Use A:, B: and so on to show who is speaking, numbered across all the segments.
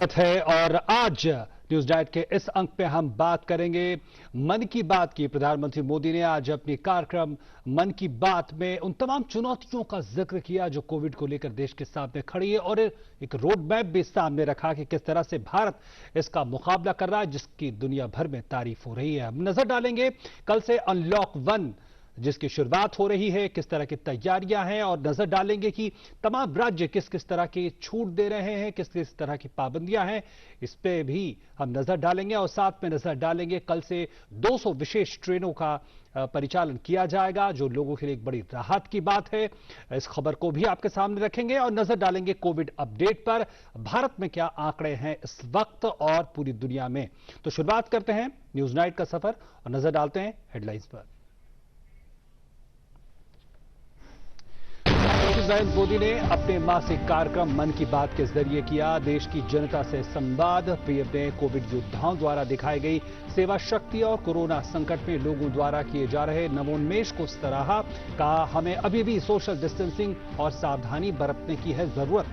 A: है और आज न्यूज डाइट के इस अंक में हम बात करेंगे मन की बात की। प्रधानमंत्री मोदी ने आज अपने कार्यक्रम मन की बात में उन तमाम चुनौतियों का जिक्र किया जो कोविड को लेकर देश के सामने खड़ी है और एक रोड मैप भी सामने रखा कि किस तरह से भारत इसका मुकाबला कर रहा है, जिसकी दुनिया भर में तारीफ हो रही है। हम नजर डालेंगे कल से अनलॉक 1 जिसकी शुरुआत हो रही है, किस तरह की तैयारियां हैं और नजर डालेंगे कि तमाम राज्य किस किस तरह की छूट दे रहे हैं, किस किस तरह की पाबंदियां हैं, इस पे भी हम नजर डालेंगे। और साथ में नजर डालेंगे कल से 200 विशेष ट्रेनों का परिचालन किया जाएगा, जो लोगों के लिए एक बड़ी राहत की बात है। इस खबर को भी आपके सामने रखेंगे और नजर डालेंगे कोविड अपडेट पर, भारत में क्या आंकड़े हैं इस वक्त और पूरी दुनिया में। तो शुरुआत करते हैं न्यूज नाइट का सफर और नजर डालते हैं हेडलाइंस पर। नरेंद्र मोदी ने अपने मासिक कार्यक्रम मन की बात के जरिए किया देश की जनता से संवाद। पीएम ने कोविड योद्धाओं द्वारा दिखाई गई सेवा शक्ति और कोरोना संकट में लोगों द्वारा किए जा रहे नवोन्मेष को सराहा। कहा, हमें अभी भी सोशल डिस्टेंसिंग और सावधानी बरतने की है जरूरत।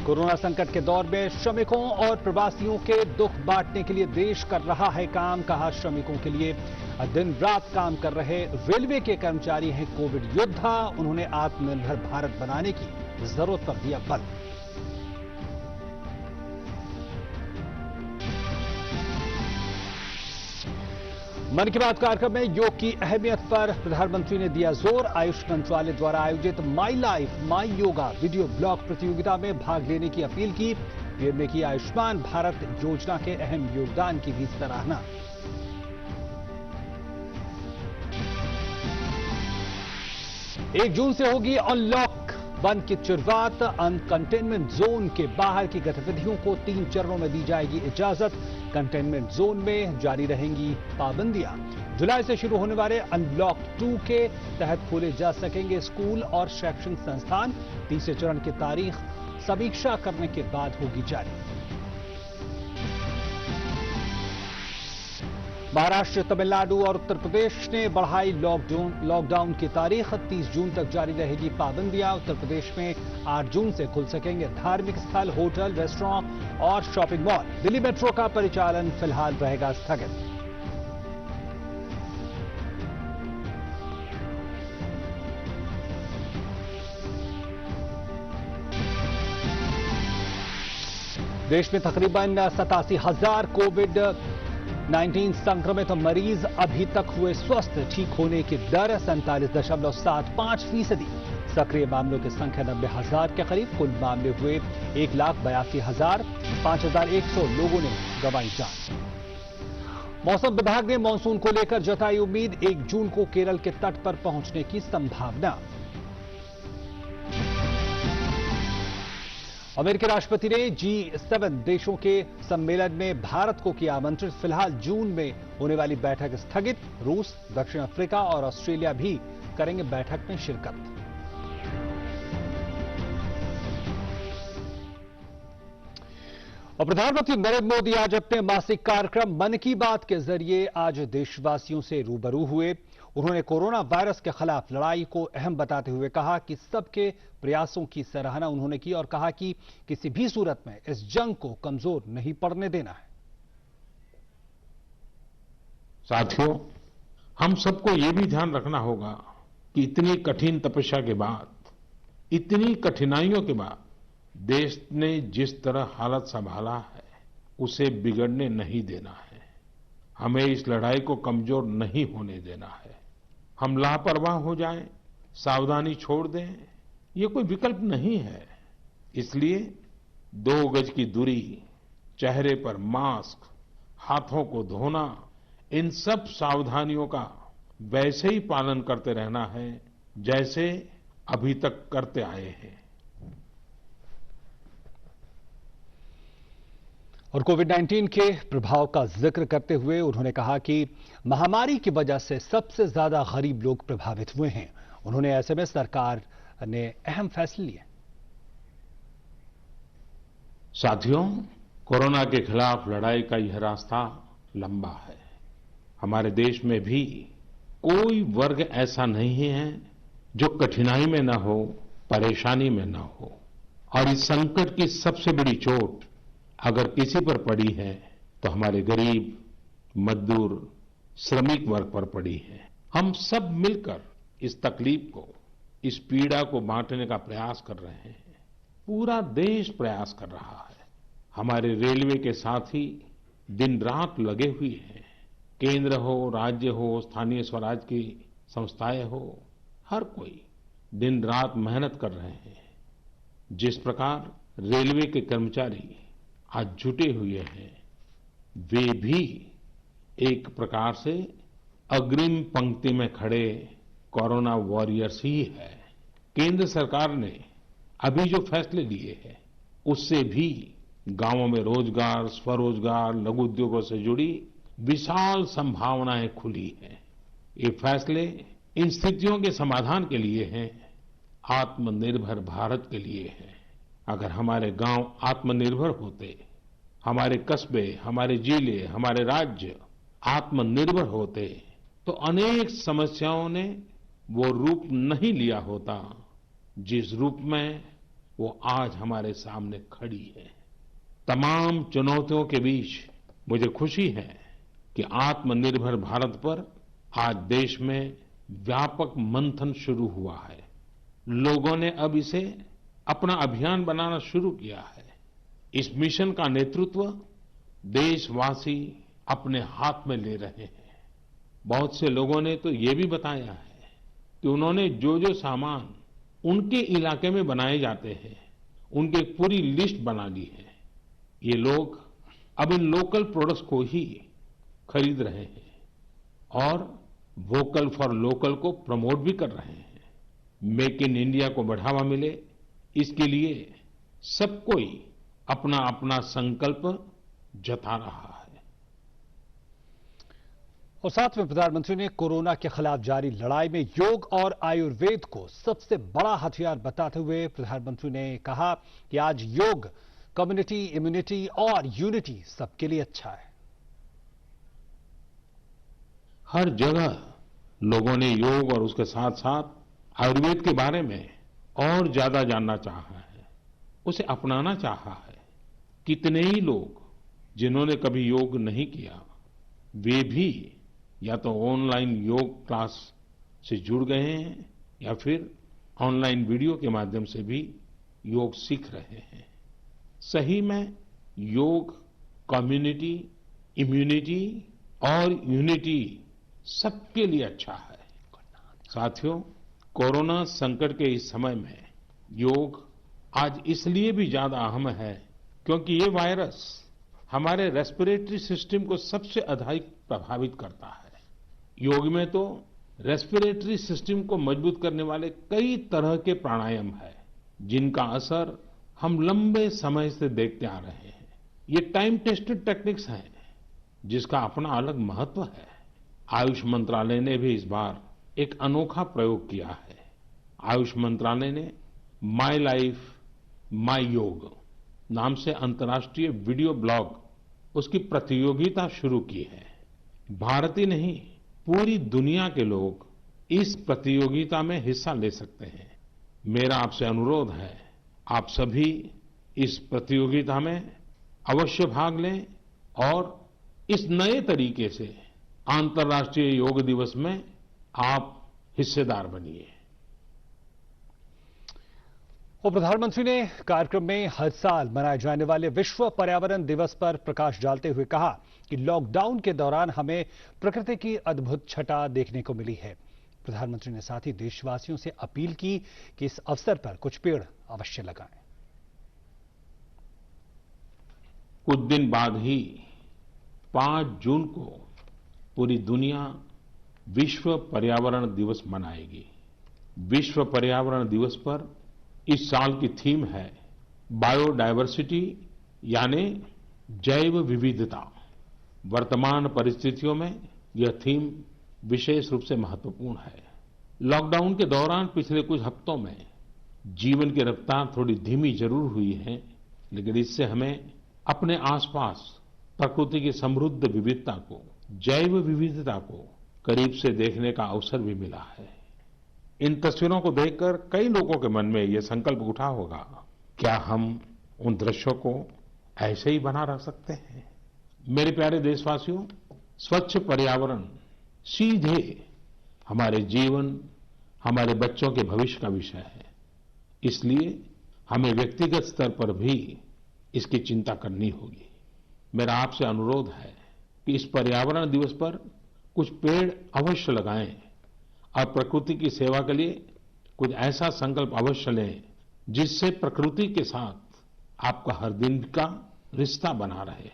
A: कोरोना संकट के दौर में श्रमिकों और प्रवासियों के दुख बांटने के लिए देश कर रहा है काम। कहा, श्रमिकों के लिए दिन रात काम कर रहे रेलवे के कर्मचारी हैं कोविड योद्धा। उन्होंने आत्मनिर्भर भारत बनाने की जरूरत पर दिया बल। मन की बात कार्यक्रम में योग की अहमियत पर प्रधानमंत्री ने दिया जोर। आयुष मंत्रालय द्वारा आयोजित my life my yoga video blog प्रतियोगिता में भाग लेने की अपील की। पीएम ने की आयुष्मान भारत योजना के अहम योगदान की भी सराहना। 1 जून से होगी अनलॉक 1 की शुरुआत। कंटेनमेंट जोन के बाहर की गतिविधियों को 3 चरणों में दी जाएगी इजाजत। कंटेनमेंट जोन में जारी रहेंगी पाबंदियां। जुलाई से शुरू होने वाले अनलॉक 2 के तहत खोले जा सकेंगे स्कूल और शैक्षणिक संस्थान। तीसरे चरण की तारीख समीक्षा करने के बाद होगी जारी। महाराष्ट्र, तमिलनाडु और उत्तर प्रदेश ने बढ़ाई लॉकडाउन की तारीख। 30 जून तक जारी रहेगी पाबंदियां। उत्तर प्रदेश में 8 जून से खुल सकेंगे धार्मिक स्थल, होटल, रेस्टोरेंट और शॉपिंग मॉल। दिल्ली मेट्रो का परिचालन फिलहाल रहेगा स्थगित। देश में तकरीबन 87,000 कोविड-19 संक्रमित मरीज अभी तक हुए स्वस्थ। ठीक होने की दर 47.75%। सक्रिय मामलों की संख्या 90,000 के करीब। कुल मामले हुए 1,82,000। 5,100 लोगों ने गंवाई जान। मौसम विभाग ने मानसून को लेकर जताई उम्मीद। 1 जून को केरल के तट पर पहुंचने की संभावना। अमेरिकी राष्ट्रपति ने G7 देशों के सम्मेलन में भारत को किया आमंत्रित। फिलहाल जून में होने वाली बैठक स्थगित। रूस, दक्षिण अफ्रीका और ऑस्ट्रेलिया भी करेंगे बैठक में शिरकत। और प्रधानमंत्री नरेंद्र मोदी आज अपने मासिक कार्यक्रम मन की बात के जरिए आज देशवासियों से रूबरू हुए। उन्होंने कोरोना वायरस के खिलाफ लड़ाई को अहम बताते हुए कहा कि सबके प्रयासों की सराहना उन्होंने की और कहा कि किसी भी सूरत में इस जंग को कमजोर नहीं पड़ने देना है।
B: साथियों, हम सबको यह भी ध्यान रखना होगा कि इतनी कठिन तपस्या के बाद, इतनी कठिनाइयों के बाद देश ने जिस तरह हालत संभाला है उसे बिगड़ने नहीं देना है। हमें इस लड़ाई को कमजोर नहीं होने देना है। हम लापरवाह हो जाएं, सावधानी छोड़ दें, ये कोई विकल्प नहीं है। इसलिए 2 गज की दूरी, चेहरे पर मास्क, हाथों को धोना, इन सब सावधानियों का वैसे ही पालन करते रहना है जैसे अभी तक करते आए हैं।
A: और कोविड-19 के प्रभाव का जिक्र करते हुए उन्होंने कहा कि महामारी की वजह से सबसे ज्यादा गरीब लोग प्रभावित हुए हैं। उन्होंने ऐसे में सरकार ने अहम फैसले लिए।
B: साथियों, कोरोना के खिलाफ लड़ाई का यह रास्ता लंबा है। हमारे देश में भी कोई वर्ग ऐसा नहीं है जो कठिनाई में न हो, परेशानी में न हो। और इस संकट की सबसे बड़ी चोट अगर किसी पर पड़ी है तो हमारे गरीब, मजदूर, श्रमिक वर्ग पर पड़ी है। हम सब मिलकर इस तकलीफ को, इस पीड़ा को बांटने का प्रयास कर रहे हैं। पूरा देश प्रयास कर रहा है। हमारे रेलवे के साथी दिन रात लगे हुए हैं। केंद्र हो, राज्य हो, स्थानीय स्वराज की संस्थाएं हो, हर कोई दिन रात मेहनत कर रहे हैं। जिस प्रकार रेलवे के कर्मचारी आज जुटे हुए हैं, वे भी एक प्रकार से अग्रिम पंक्ति में खड़े कोरोना वॉरियर्स ही है। केंद्र सरकार ने अभी जो फैसले लिए हैं, उससे भी गांवों में रोजगार, स्वरोजगार, लघु उद्योगों से जुड़ी विशाल संभावनाएं खुली हैं। ये फैसले इन स्थितियों के समाधान के लिए हैं, आत्मनिर्भर भारत के लिए हैं। अगर हमारे गांव आत्मनिर्भर होते, हमारे कस्बे, हमारे जिले, हमारे राज्य आत्मनिर्भर होते, तो अनेक समस्याओं ने वो रूप नहीं लिया होता जिस रूप में वो आज हमारे सामने खड़ी है। तमाम चुनौतियों के बीच मुझे खुशी है कि आत्मनिर्भर भारत पर आज देश में व्यापक मंथन शुरू हुआ है। लोगों ने अब इसे अपना अभियान बनाना शुरू किया है। इस मिशन का नेतृत्व देशवासी अपने हाथ में ले रहे हैं। बहुत से लोगों ने तो ये भी बताया है कि उन्होंने जो जो सामान उनके इलाके में बनाए जाते हैं, उनकी एक पूरी लिस्ट बना ली है। ये लोग अब इन लोकल प्रोडक्ट्स को ही खरीद रहे हैं और वोकल फॉर लोकल को प्रमोट भी कर रहे हैं। मेक इन इंडिया को बढ़ावा मिले, इसके लिए सब कोई अपना अपना संकल्प जता रहा है।
A: और साथ में प्रधानमंत्री ने कोरोना के खिलाफ जारी लड़ाई में योग और आयुर्वेद को सबसे बड़ा हथियार बताते हुए प्रधानमंत्री ने कहा कि आज योग कम्युनिटी इम्यूनिटी और यूनिटी सबके लिए अच्छा है।
B: हर जगह लोगों ने योग और उसके साथ साथ आयुर्वेद के बारे में और ज्यादा जानना चाहा है, उसे अपनाना चाहा है। कितने ही लोग जिन्होंने कभी योग नहीं किया, वे भी या तो ऑनलाइन योग क्लास से जुड़ गए हैं या फिर ऑनलाइन वीडियो के माध्यम से भी योग सीख रहे हैं। सही में योग कम्युनिटी, इम्यूनिटी और यूनिटी सबके लिए अच्छा है। साथियों, कोरोना संकट के इस समय में योग आज इसलिए भी ज्यादा अहम है क्योंकि ये वायरस हमारे रेस्पिरेटरी सिस्टम को सबसे अधिक प्रभावित करता है। योग में तो रेस्पिरेटरी सिस्टम को मजबूत करने वाले कई तरह के प्राणायाम है, जिनका असर हम लंबे समय से देखते आ रहे हैं। ये टाइम टेस्टेड टेक्निक्स हैं, जिसका अपना अलग महत्व है। आयुष मंत्रालय ने भी इस बार एक अनोखा प्रयोग किया है। आयुष मंत्रालय ने माय लाइफ माय योग नाम से अंतर्राष्ट्रीय वीडियो ब्लॉग, उसकी प्रतियोगिता शुरू की है। भारत ही नहीं, पूरी दुनिया के लोग इस प्रतियोगिता में हिस्सा ले सकते हैं। मेरा आपसे अनुरोध है, आप सभी इस प्रतियोगिता में अवश्य भाग लें और इस नए तरीके से अंतर्राष्ट्रीय योग दिवस में आप हिस्सेदार बनिए।
A: और प्रधानमंत्री ने कार्यक्रम में हर साल मनाए जाने वाले विश्व पर्यावरण दिवस पर प्रकाश डालते हुए कहा कि लॉकडाउन के दौरान हमें प्रकृति की अद्भुत छटा देखने को मिली है। प्रधानमंत्री ने साथ ही देशवासियों से अपील की कि इस अवसर पर कुछ पेड़ अवश्य लगाएं।
B: कुछ दिन बाद ही 5 जून को पूरी दुनिया विश्व पर्यावरण दिवस मनाएगी। विश्व पर्यावरण दिवस पर इस साल की थीम है बायोडायवर्सिटी, यानी जैव विविधता। वर्तमान परिस्थितियों में यह थीम विशेष रूप से महत्वपूर्ण है। लॉकडाउन के दौरान पिछले कुछ हफ्तों में जीवन की रफ्तार थोड़ी धीमी जरूर हुई है, लेकिन इससे हमें अपने आसपास प्रकृति की समृद्ध विविधता को, जैव विविधता को करीब से देखने का अवसर भी मिला है। इन तस्वीरों को देखकर कई लोगों के मन में यह संकल्प उठा होगा क्या हम उन दृश्यों को ऐसे ही बना रख सकते हैं? मेरे प्यारे देशवासियों, स्वच्छ पर्यावरण सीधे हमारे जीवन, हमारे बच्चों के भविष्य का विषय है। इसलिए हमें व्यक्तिगत स्तर पर भी इसकी चिंता करनी होगी। मेरा आपसे अनुरोध है कि इस पर्यावरण दिवस पर कुछ पेड़ अवश्य लगाएं और प्रकृति की सेवा के लिए कुछ ऐसा संकल्प अवश्य लें जिससे प्रकृति के साथ आपका हर दिन का रिश्ता बना रहे।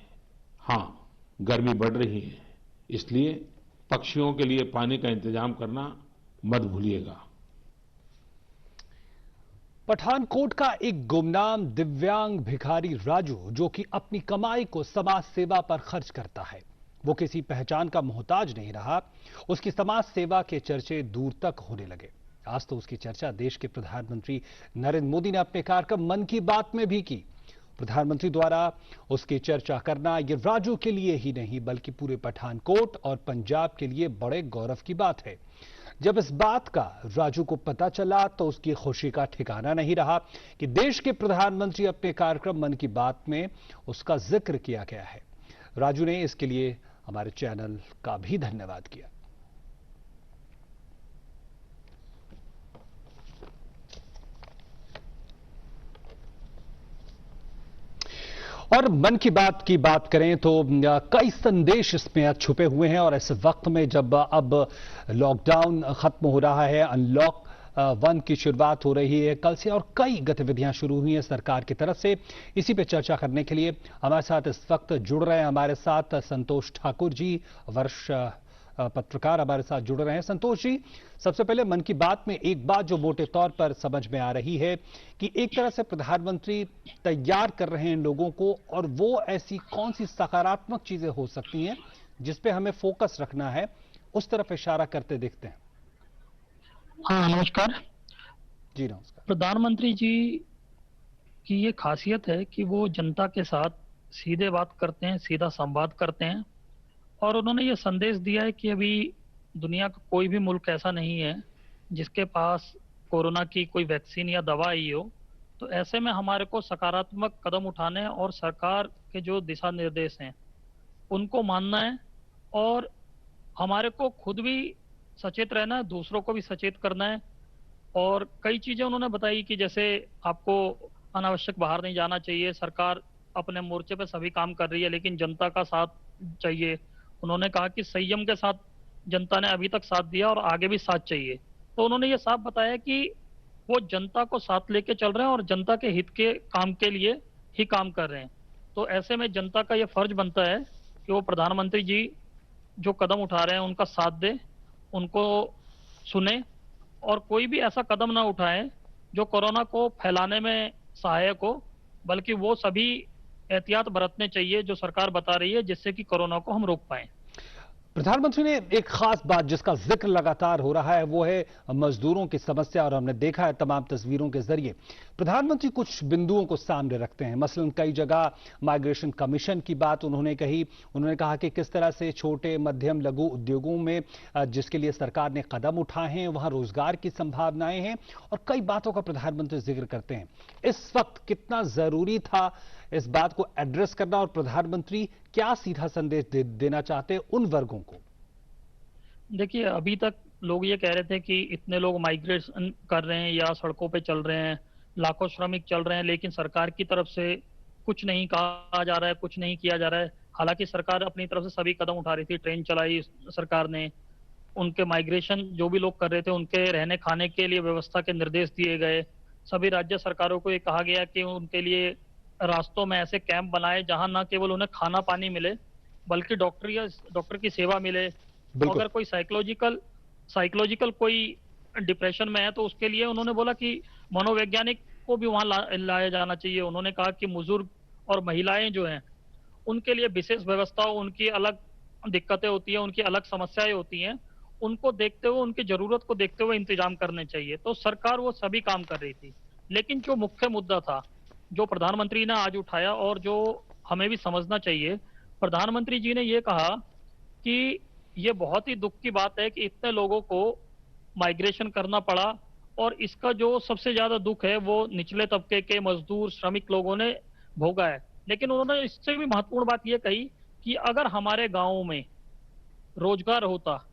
B: हाँ, गर्मी बढ़ रही है, इसलिए पक्षियों के लिए पानी का इंतजाम करना मत भूलिएगा।
A: पठानकोट का एक गुमनाम दिव्यांग भिखारी राजू, जो कि अपनी कमाई को समाज सेवा पर खर्च करता है, वो किसी पहचान का मोहताज नहीं रहा। उसकी समाज सेवा के चर्चे दूर तक होने लगे। आज तो उसकी चर्चा देश के प्रधानमंत्री नरेंद्र मोदी ने अपने कार्यक्रम मन की बात में भी की। प्रधानमंत्री द्वारा उसकी चर्चा करना ये राजू के लिए ही नहीं बल्कि पूरे पठानकोट और पंजाब के लिए बड़े गौरव की बात है। जब इस बात का राजू को पता चला तो उसकी खुशी का ठिकाना नहीं रहा कि देश के प्रधानमंत्री अपने कार्यक्रम मन की बात में उसका जिक्र किया गया है। राजू ने इसके लिए हमारे चैनल का भी धन्यवाद किया। और मन की बात करें तो कई संदेश इसमें छुपे हुए हैं। और ऐसे वक्त में जब अब लॉकडाउन खत्म हो रहा है, अनलॉक 1 की शुरुआत हो रही है कल से, और कई गतिविधियां शुरू हुई हैं सरकार की तरफ से। इसी पे चर्चा करने के लिए हमारे साथ इस वक्त जुड़ रहे हैं हमारे साथ संतोष ठाकुर जी, वरिष्ठ पत्रकार हमारे साथ जुड़ रहे हैं। संतोष जी, सबसे पहले मन की बात में एक बात जो मोटे तौर पर समझ में आ रही है कि एक तरह से प्रधानमंत्री तैयार कर रहे हैं लोगों को, और वो ऐसी कौन सी सकारात्मक चीजें हो सकती हैं जिस पे हमें फोकस रखना है, उस तरफ इशारा करते दिखते हैं।
C: हाँ, नमस्कार
A: जी नमस्कार।
C: प्रधानमंत्री जी की ये खासियत है कि वो जनता के साथ सीधे बात करते हैं, सीधा संवाद करते हैं। और उन्होंने ये संदेश दिया है कि अभी दुनिया का कोई भी मुल्क ऐसा नहीं है जिसके पास कोरोना की कोई वैक्सीन या दवा आई हो। तो ऐसे में हमारे को सकारात्मक कदम उठाने हैं और सरकार के जो दिशा निर्देश हैं उनको मानना है, और हमारे को खुद भी सचेत रहना है, दूसरों को भी सचेत करना है। और कई चीजें उन्होंने बताई कि जैसे आपको अनावश्यक बाहर नहीं जाना चाहिए, सरकार अपने मोर्चे पे सभी काम कर रही है लेकिन जनता का साथ चाहिए। उन्होंने कहा कि संयम के साथ जनता ने अभी तक साथ दिया और आगे भी साथ चाहिए। तो उन्होंने ये साफ बताया कि वो जनता को साथ लेके चल रहे हैं और जनता के हित के काम के लिए ही काम कर रहे हैं। तो ऐसे में जनता का ये फर्ज बनता है कि वो प्रधानमंत्री जी जो कदम उठा रहे हैं उनका साथ दे, उनको सुने, और कोई भी ऐसा कदम ना उठाए जो कोरोना को फैलाने में सहायक हो, बल्कि वो सभी एहतियात बरतने चाहिए जो सरकार बता रही है, जिससे कि कोरोना को हम रोक पाए।
A: प्रधानमंत्री ने एक खास बात जिसका जिक्र लगातार हो रहा है वो है मजदूरों की समस्या, और हमने देखा है तमाम तस्वीरों के जरिए प्रधानमंत्री कुछ बिंदुओं को सामने रखते हैं। मसलन कई जगह माइग्रेशन कमीशन की बात उन्होंने कही। उन्होंने कहा कि किस तरह से छोटे मध्यम लघु उद्योगों में जिसके लिए सरकार ने कदम उठाए हैं वहां रोजगार की संभावनाएं हैं, और कई बातों का प्रधानमंत्री जिक्र करते हैं। इस वक्त कितना जरूरी था इस बात को एड्रेस करना, और प्रधानमंत्री क्या सीधा संदेश देना चाहते हैं उन वर्गों को?
C: देखिए, अभी तक लोग ये कह रहे थे कि इतने लोग माइग्रेशन कर रहे हैं या सड़कों पे चल रहे हैं, लाखों श्रमिक चल रहे हैं, लेकिन सरकार की तरफ से कुछ नहीं कहा जा रहा है, कुछ नहीं किया जा रहा है। हालांकि सरकार अपनी तरफ से सभी कदम उठा रही थी, ट्रेन चलाई सरकार ने, उनके माइग्रेशन जो भी लोग कर रहे थे उनके रहने खाने के लिए व्यवस्था के निर्देश दिए गए। सभी राज्य सरकारों को ये कहा गया कि उनके लिए रास्तों में ऐसे कैंप बनाए जहां न केवल उन्हें खाना पानी मिले बल्कि डॉक्टर की सेवा मिले। अगर कोई साइकोलॉजिकल कोई डिप्रेशन में है तो उसके लिए उन्होंने बोला कि मनोवैज्ञानिक को भी वहां लाया जाना चाहिए। उन्होंने कहा कि बुजुर्ग और महिलाएं जो हैं उनके लिए विशेष व्यवस्था, उनकी अलग दिक्कतें होती हैं, उनकी अलग समस्याएं होती हैं, उनको देखते हुए, उनकी जरूरत को देखते हुए इंतजाम करने चाहिए। तो सरकार वो सभी काम कर रही थी, लेकिन जो मुख्य मुद्दा था जो प्रधानमंत्री ने आज उठाया और जो हमें भी समझना चाहिए, प्रधानमंत्री जी ने ये कहा कि ये बहुत ही दुख की बात है कि इतने लोगों को माइग्रेशन करना पड़ा और इसका जो सबसे ज्यादा दुख है वो निचले तबके के मजदूर श्रमिक लोगों ने भोगा है। लेकिन उन्होंने इससे भी महत्वपूर्ण बात यह कही कि अगर हमारे गांवों में रोजगार होता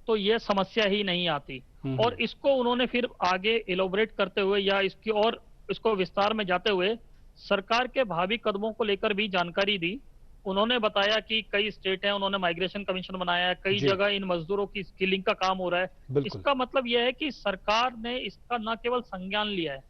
C: तो यह समस्या ही नहीं आती। और इसको उन्होंने फिर आगे इलोबरेट करते हुए या इसकी और इसको विस्तार में जाते हुए सरकार के भावी कदमों को लेकर भी जानकारी दी। उन्होंने बताया कि कई स्टेट हैं, उन्होंने माइग्रेशन कमीशन बनाया है, कई
A: जी।
C: जगह इन मजदूरों की स्किलिंग का काम हो रहा है।
A: बिल्कुल।
C: इसका मतलब यह है कि सरकार ने इसका न केवल संज्ञान लिया है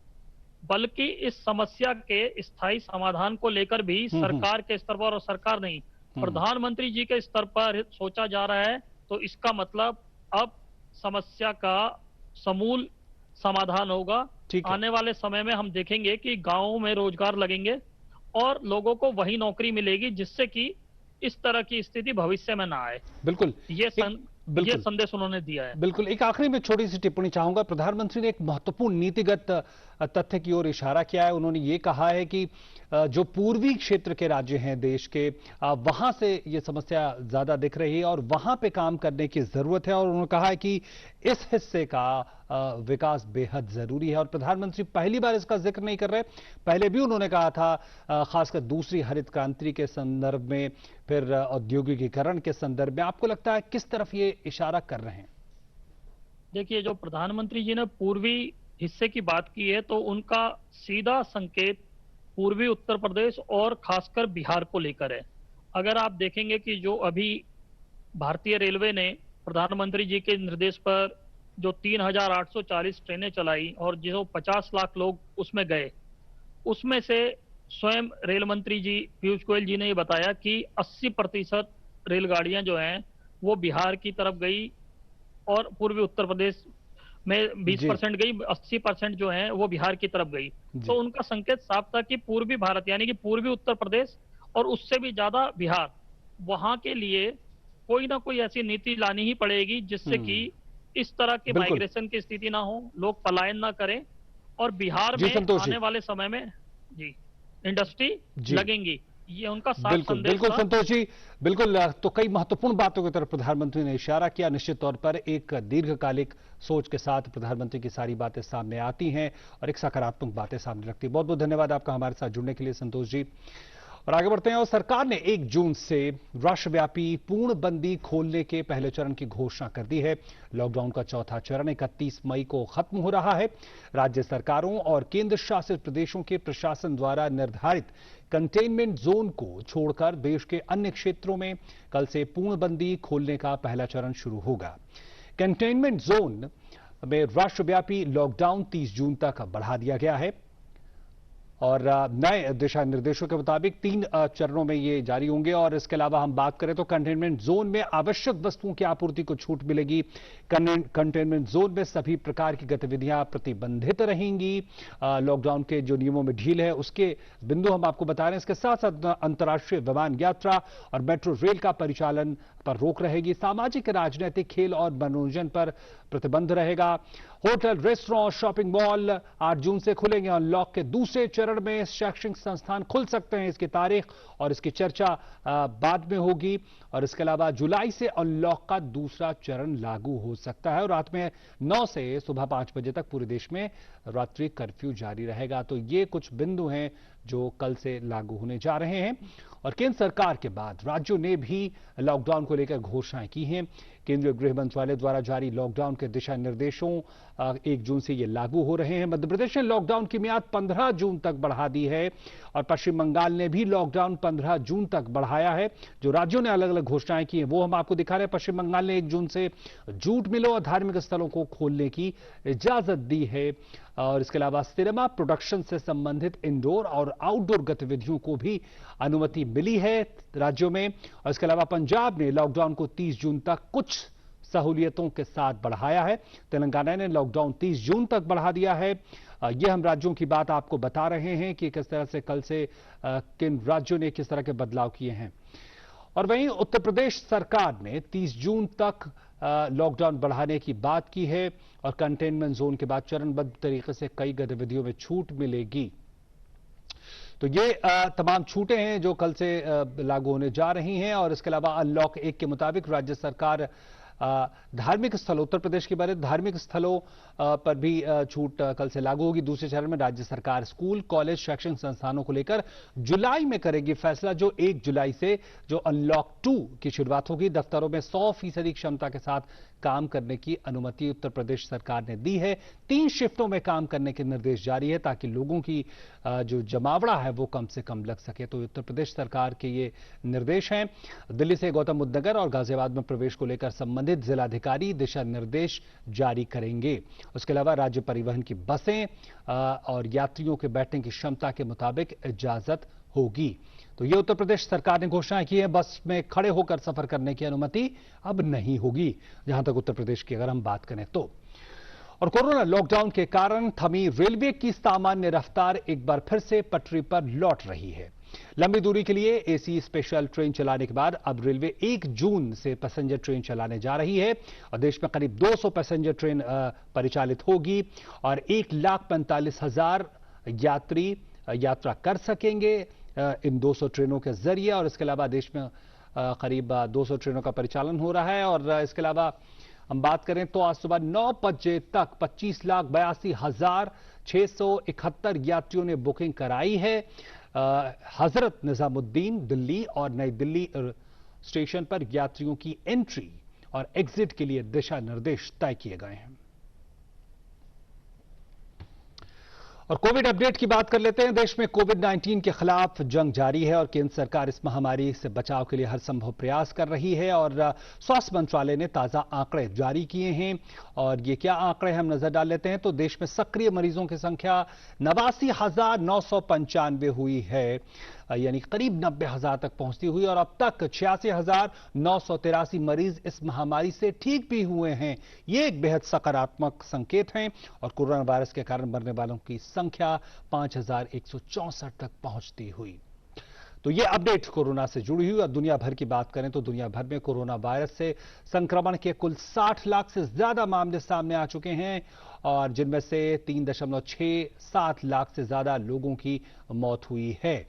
C: बल्कि इस समस्या के स्थायी समाधान को लेकर भी सरकार के स्तर पर, और सरकार नहीं, प्रधानमंत्री जी के स्तर पर सोचा जा रहा है। तो इसका मतलब अब समस्या का समूल समाधान होगा।
A: ठीक है।
C: आने वाले समय में हम देखेंगे कि गांवों में रोजगार लगेंगे और लोगों को वही नौकरी मिलेगी जिससे कि इस तरह की स्थिति भविष्य में ना आए।
A: बिल्कुल।
C: ये
A: बिल्कुल
C: संदेश उन्होंने दिया है।
A: बिल्कुल। एक आखिरी में छोटी सी टिप्पणी चाहूंगा। प्रधानमंत्री ने एक महत्वपूर्ण नीतिगत तथ्य की ओर इशारा किया है। उन्होंने ये कहा है कि जो पूर्वी क्षेत्र के राज्य हैं देश के, वहां से ये समस्या ज्यादा दिख रही है और वहां पे काम करने की जरूरत है। और उन्होंने कहा है कि इस हिस्से का विकास बेहद जरूरी है। और प्रधानमंत्री पहली बार इसका जिक्र नहीं कर रहे, पहले भी उन्होंने कहा था, खासकर दूसरी हरित क्रांति के संदर्भ में, फिर औद्योगिकीकरण के संदर्भ में। आपको लगता है किस तरफ ये इशारा कर रहे हैं?
C: देखिए, जो प्रधानमंत्री जी ने पूर्वी हिस्से की बात की है तो उनका सीधा संकेत पूर्वी उत्तर प्रदेश और खासकर बिहार को लेकर है। अगर आप देखेंगे कि जो अभी भारतीय रेलवे ने प्रधानमंत्री जी के निर्देश पर जो 3,840 ट्रेनें चलाई और जो 50 लाख लोग उसमें गए, उसमें से स्वयं रेल मंत्री जी पीयूष गोयल जी ने ये बताया कि 80% रेलगाड़ियां जो हैं वो बिहार की तरफ गई और पूर्वी उत्तर प्रदेश में 20% गई, 80% जो है वो बिहार की तरफ गई। तो उनका संकेत साफ था कि पूर्वी भारत यानी कि पूर्वी उत्तर प्रदेश और उससे भी ज्यादा बिहार, वहां के लिए कोई ना कोई ऐसी नीति लानी ही पड़ेगी जिससे कि इस तरह की माइग्रेशन की स्थिति ना हो, लोग पलायन ना करें और बिहार में आने वाले समय में जी इंडस्ट्री लगेंगी। ये उनका साफ संदेश
A: बिल्कुल
C: था।
A: संतोष जी, बिल्कुल। तो कई महत्वपूर्ण बातों की तरफ प्रधानमंत्री ने इशारा किया। निश्चित तौर पर एक दीर्घकालिक सोच के साथ प्रधानमंत्री की सारी बातें सामने आती हैं और एक सकारात्मक बातें सामने रखती है। बहुत बहुत धन्यवाद आपका हमारे साथ जुड़ने के लिए संतोष जी। और आगे बढ़ते हैं। और सरकार ने 1 जून से राष्ट्रव्यापी पूर्णबंदी खोलने के पहले चरण की घोषणा कर दी है। लॉकडाउन का चौथा चरण 31 मई को खत्म हो रहा है। राज्य सरकारों और केंद्र शासित प्रदेशों के प्रशासन द्वारा निर्धारित कंटेनमेंट जोन को छोड़कर देश के अन्य क्षेत्रों में कल से पूर्णबंदी खोलने का पहला चरण शुरू होगा। कंटेनमेंट जोन में राष्ट्रव्यापी लॉकडाउन 30 जून तक बढ़ा दिया गया है और नए दिशा निर्देशों के मुताबिक 3 चरणों में ये जारी होंगे। और इसके अलावा हम बात करें तो कंटेनमेंट जोन में आवश्यक वस्तुओं की आपूर्ति को छूट मिलेगी। कंटेनमेंट जोन में सभी प्रकार की गतिविधियां प्रतिबंधित रहेंगी। लॉकडाउन के जो नियमों में ढील है उसके बिंदु हम आपको बता रहे हैं। इसके साथ साथ अंतर्राष्ट्रीय विमान यात्रा और मेट्रो रेल का परिचालन पर रोक रहेगी। सामाजिक, राजनीतिक, खेल और मनोरंजन पर प्रतिबंध रहेगा। होटल, रेस्टोरेंट, शॉपिंग मॉल 8 जून से खुलेंगे। अनलॉक के दूसरे चरण में शैक्षणिक संस्थान खुल सकते हैं। इसकी तारीख और इसकी चर्चा बाद में होगी। और इसके अलावा जुलाई से अनलॉक का दूसरा चरण लागू हो सकता है और रात में 9 से सुबह 5 बजे तक पूरे देश में रात्रि कर्फ्यू जारी रहेगा। तो ये कुछ बिंदु हैं जो कल से लागू होने जा रहे हैं। और केंद्र सरकार के बाद राज्यों ने भी लॉकडाउन को लेकर घोषणाएं की हैं। केंद्रीय गृह मंत्रालय द्वारा जारी लॉकडाउन के दिशा निर्देशों 1 जून से ये लागू हो रहे हैं। मध्य प्रदेश ने लॉकडाउन की मियाद 15 जून तक बढ़ा दी है और पश्चिम बंगाल ने भी लॉकडाउन 15 जून तक बढ़ाया है। जो राज्यों ने अलग अलग घोषणाएं की हैं वो हम आपको दिखा रहे हैं। पश्चिम बंगाल ने 1 जून से जूट मिलों और धार्मिक स्थलों को खोलने की इजाजत दी है। और इसके अलावा सिनेमा प्रोडक्शन से संबंधित इंडोर और आउटडोर गतिविधियों को भी अनुमति मिली है राज्यों में। और इसके अलावा पंजाब ने लॉकडाउन को 30 जून तक कुछ सहूलियतों के साथ बढ़ाया है। तेलंगाना ने लॉकडाउन 30 जून तक बढ़ा दिया है। ये हम राज्यों की बात आपको बता रहे हैं कि किस तरह से कल से किन राज्यों ने किस तरह के बदलाव किए हैं। और वहीं उत्तर प्रदेश सरकार ने 30 जून तक लॉकडाउन बढ़ाने की बात की है और कंटेनमेंट जोन के बाद चरणबद्ध तरीके से कई गतिविधियों में छूट मिलेगी। तो ये तमाम छूटें हैं जो कल से लागू होने जा रही हैं। और इसके अलावा अनलॉक 1 के मुताबिक राज्य सरकार धार्मिक स्थलों, उत्तर प्रदेश की बात, धार्मिक स्थलों पर भी छूट कल से लागू होगी। दूसरे चरण में राज्य सरकार स्कूल, कॉलेज, शैक्षणिक संस्थानों को लेकर जुलाई में करेगी फैसला। जो 1 जुलाई से जो अनलॉक 2 की शुरुआत होगी, दफ्तरों में 100% क्षमता के साथ काम करने की अनुमति उत्तर प्रदेश सरकार ने दी है। 3 शिफ्टों में काम करने के निर्देश जारी है ताकि लोगों की जो जमावड़ा है वो कम से कम लग सके। तो उत्तर प्रदेश सरकार के ये निर्देश हैं। दिल्ली से गौतम बुद्ध नगर और गाजियाबाद में प्रवेश को लेकर संबंधित जिलाधिकारी दिशा निर्देश जारी करेंगे। उसके अलावा राज्य परिवहन की बसें और यात्रियों के बैठने की क्षमता के मुताबिक इजाजत होगी। तो ये उत्तर प्रदेश सरकार ने घोषणा की है। बस में खड़े होकर सफर करने की अनुमति अब नहीं होगी, जहां तक उत्तर प्रदेश की अगर हम बात करें तो। और कोरोना लॉकडाउन के कारण थमी रेलवे की सामान्य रफ्तार एक बार फिर से पटरी पर लौट रही है। लंबी दूरी के लिए एसी स्पेशल ट्रेन चलाने के बाद अब रेलवे 1 जून से पैसेंजर ट्रेन चलाने जा रही है और देश में करीब 200 पैसेंजर ट्रेन परिचालित होगी और 1,45,000 यात्री यात्रा कर सकेंगे इन 200 ट्रेनों के जरिए। और इसके अलावा देश में करीब 200 ट्रेनों का परिचालन हो रहा है। और इसके अलावा हम बात करें तो आज सुबह 9 बजे तक 25,82,671 यात्रियों ने बुकिंग कराई है। हजरत निजामुद्दीन, दिल्ली और नई दिल्ली स्टेशन पर यात्रियों की एंट्री और एग्जिट के लिए दिशा निर्देश तय किए गए हैं। और कोविड अपडेट की बात कर लेते हैं। देश में कोविड-19 के खिलाफ जंग जारी है और केंद्र सरकार इस महामारी से बचाव के लिए हर संभव प्रयास कर रही है। और स्वास्थ्य मंत्रालय ने ताजा आंकड़े जारी किए हैं और ये क्या आंकड़े हम नजर डाल लेते हैं। तो देश में सक्रिय मरीजों की संख्या 89,995 हुई है, यानी करीब 90,000 तक पहुंचती हुई और अब तक 86,983 मरीज इस महामारी से ठीक भी हुए हैं। ये एक बेहद सकारात्मक संकेत है और कोरोना वायरस के कारण मरने वालों की संख्या 5,164 तक पहुंचती हुई। तो ये अपडेट कोरोना से जुड़ी हुई। और दुनिया भर की बात करें तो दुनिया भर में कोरोना वायरस से संक्रमण के कुल 60 लाख से ज्यादा मामले सामने आ चुके हैं और जिनमें से 3.67 लाख से ज्यादा लोगों की मौत हुई है।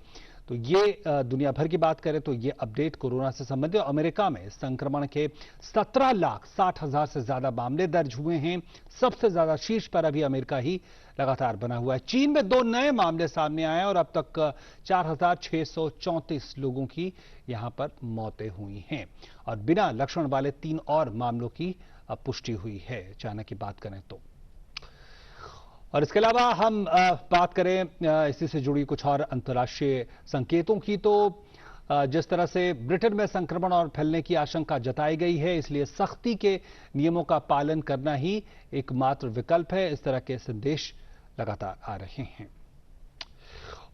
A: तो ये दुनिया भर की बात करें तो ये अपडेट कोरोना से संबंधित। अमेरिका में संक्रमण के 17,60,000 से ज्यादा मामले दर्ज हुए हैं। सबसे ज्यादा शीर्ष पर अभी अमेरिका ही लगातार बना हुआ है। चीन में 2 नए मामले सामने आए और अब तक 4,634 लोगों की यहां पर मौतें हुई हैं और बिना लक्षण वाले 3 और मामलों की पुष्टि हुई है चाइना की बात करें तो। और इसके अलावा हम बात करें इसी से जुड़ी कुछ और अंतर्राष्ट्रीय संकेतों की तो जिस तरह से ब्रिटेन में संक्रमण और फैलने की आशंका जताई गई है, इसलिए सख्ती के नियमों का पालन करना ही एकमात्र विकल्प है। इस तरह के संदेश लगातार आ रहे हैं।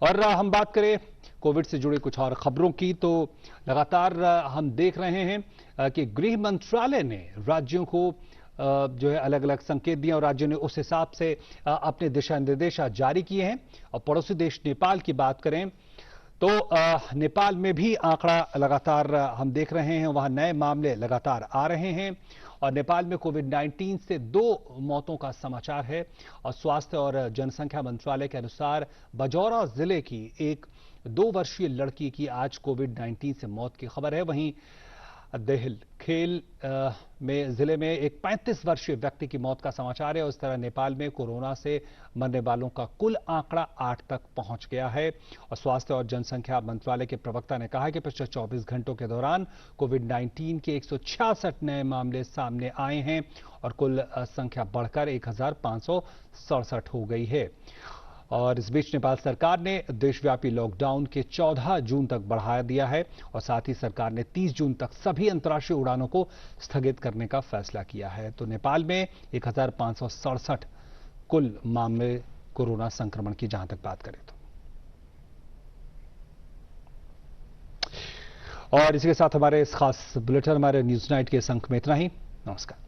A: और हम बात करें कोविड से जुड़ी कुछ और खबरों की तो लगातार हम देख रहे हैं कि गृह मंत्रालय ने राज्यों को जो है अलग अलग संकेत दिए और राज्यों ने उस हिसाब से अपने दिशा निर्देश जारी किए हैं। और पड़ोसी देश नेपाल की बात करें तो नेपाल में भी आंकड़ा लगातार हम देख रहे हैं, वहां नए मामले लगातार आ रहे हैं और नेपाल में कोविड-19 से 2 मौतों का समाचार है। और स्वास्थ्य और जनसंख्या मंत्रालय के अनुसार बजौरा जिले की एक 2 वर्षीय लड़की की आज कोविड-19 से मौत की खबर है। वहीं देहल खेल में जिले में एक 35 वर्षीय व्यक्ति की मौत का समाचार है। उस तरह नेपाल में कोरोना से मरने वालों का कुल आंकड़ा 8 तक पहुंच गया है। और स्वास्थ्य और जनसंख्या मंत्रालय के प्रवक्ता ने कहा कि पिछले 24 घंटों के दौरान कोविड-19 के 166 नए मामले सामने आए हैं और कुल संख्या बढ़कर 1,567 हो गई है। और इस बीच नेपाल सरकार ने देशव्यापी लॉकडाउन के 14 जून तक बढ़ा दिया है और साथ ही सरकार ने 30 जून तक सभी अंतर्राष्ट्रीय उड़ानों को स्थगित करने का फैसला किया है। तो नेपाल में 1,567 कुल मामले कोरोना संक्रमण की जहां तक बात करें तो। और इसी के साथ हमारे इस खास बुलेटिन, हमारे न्यूज नाइट के इस अंक में इतना ही। नमस्कार।